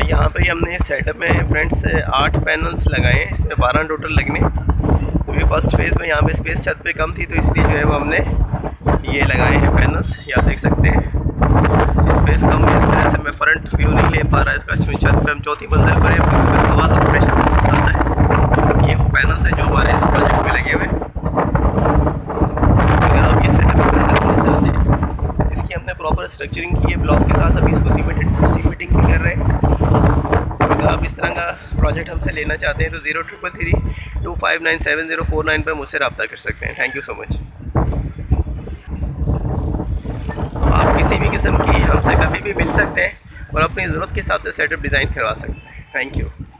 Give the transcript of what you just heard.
यहाँ पे हमने सेटअप में फ्रेंड्स 8 पैनल्स लगाए हैं, इसमें 12 टोटल लगने, क्योंकि फर्स्ट फेज़ में यहाँ पे स्पेस छत पे कम थी तो इसलिए जो है वो हमने ये लगाए हैं पैनल्स। ये आप देख सकते हैं स्पेस कम है, इस वजह से मैं फ्रंट व्यू नहीं ले पा रहा इसका। इसमें छत पे हम चौथी मंजिल पर है, इसमें हवा का प्रेशर बहुत ज़्यादा है। ये वो पैनल्स हैं जो हमारे इस प्रोजेक्ट में लगे हुए हैं। अगर आप ये सेटअप इस तरह करना चाहते हैं, इसकी हमने प्रॉपर स्ट्रक्चरिंग की है ब्लॉक के साथ, अभी इसको सीमेंटिंग भी कर रहे हैं। अगर आप इस तरह का प्रोजेक्ट हमसे लेना चाहते हैं तो 0333259704 पर मुझसे रब्ता कर सकते हैं। Thank you so much. आप किसी भी किस्म की हमसे कभी भी मिल सकते हैं और अपनी ज़रूरत के हिसाब से सेटअप डिज़ाइन करवा सकते हैं। Thank you.